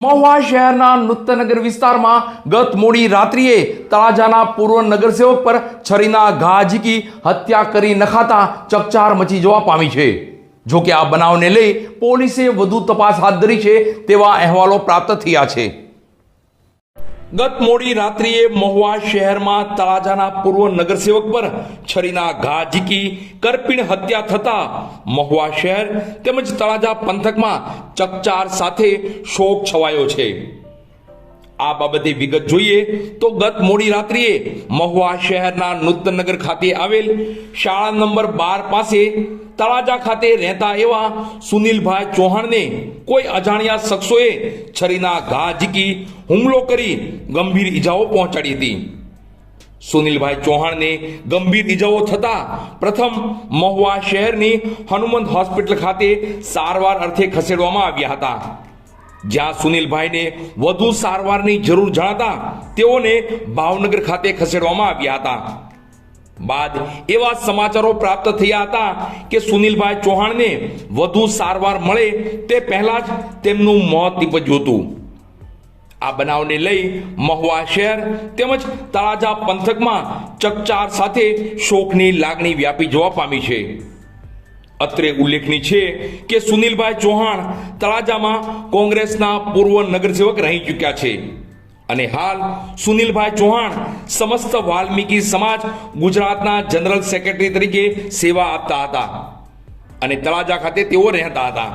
મહુવા શહેરના નૂતનગર વિસ્તારમાં ગત મોડી રાત્રિએ તળાજાના પૂર્વ નગરસેવક પર છરીના ઘા ઝીકી હત્યા કરી નખાતા ચકચાર મચી જવા પામી છે। જો કે આ બનાવને લઈ પોલીસે વધુ તપાસ હાથ ધરી છે તેવા અહેવાલો પ્રાપ્ત થયા છે। ગત મોડી રાત્રિએ મહુવા શહેરમાં તળાજાના પૂર્વ નગરસેવક પર છરીના ઘા ઝીકી કરપીણ હત્યા થતા મહુવા શહેર તેમજ તળાજા પંથકમાં ચકચાર સાથે શોક છવાયો છે। આ બાબતે વિગત જોઈએ તો ગત મોડી રાત્રિએ મહુવા શહેરના નૂતનનગર ખાતે આવેલ શાળા નંબર 12 પાસે તળાજા ખાતે રહેતા એવા સુનિલભાઈ ચૌહાણને કોઈ અજાણ્યા શખ્સોએ છરીના ઘા ઝીકી હુમલો કરી ગંભીર ઈજાઓ પહોંચાડી હતી। સુનિલભાઈ ચૌહાણને ગંભીર ઈજાઓ થતા પ્રથમ મહુવા શહેરની હનુમંત હોસ્પિટલ ખાતે સારવાર અર્થે ખસેડવામાં આવ્યા હતા, જ્યાં સુનિલભાઈને વધુ સારવારની જરૂર જણાતા તેઓને ભાવનગર ખાતે ખસેડવામાં આવ્યા હતા। બાદ એવા સમાચારો પ્રાપ્ત થયા હતા કે સુનિલભાઈ ચૌહાણને વધુ સારવાર મળે તે પહેલા જ તેમનું મોત નીપજ્યું હતું। આ બનાવને લઈ મહુવા શહેર તેમજ તળાજા પંથકમાં ચકચાર સાથે શોકની લાગણી વ્યાપી જવા પામી છે। અત્રે ઉલ્લેખનીય છે કે સુનિલભાઈ ચૌહાણ તળાજામાં કોંગ્રેસના પૂર્વ નગરસેવક રહી ચૂક્યા છે અને હાલ સુનિલભાઈ ચૌહાણ સમસ્ત વાલ્મીકી સમાજ ગુજરાતના જનરલ સેક્રેટરી તરીકે સેવા આપતા હતા અને તળાજા ખાતે તેઓ રહેતા હતા।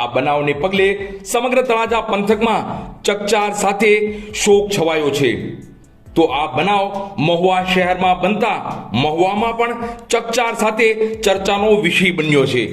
આ બનાવને પગલે સમગ્ર તળાજા પંથકમાં ચકચાર સાથે શોક છવાયો છે। તો આ બનાવ મહુવા શહેરમાં બનતા મહુવામાં પણ ચકચાર સાથે ચર્ચાનો વિષય બન્યો છે।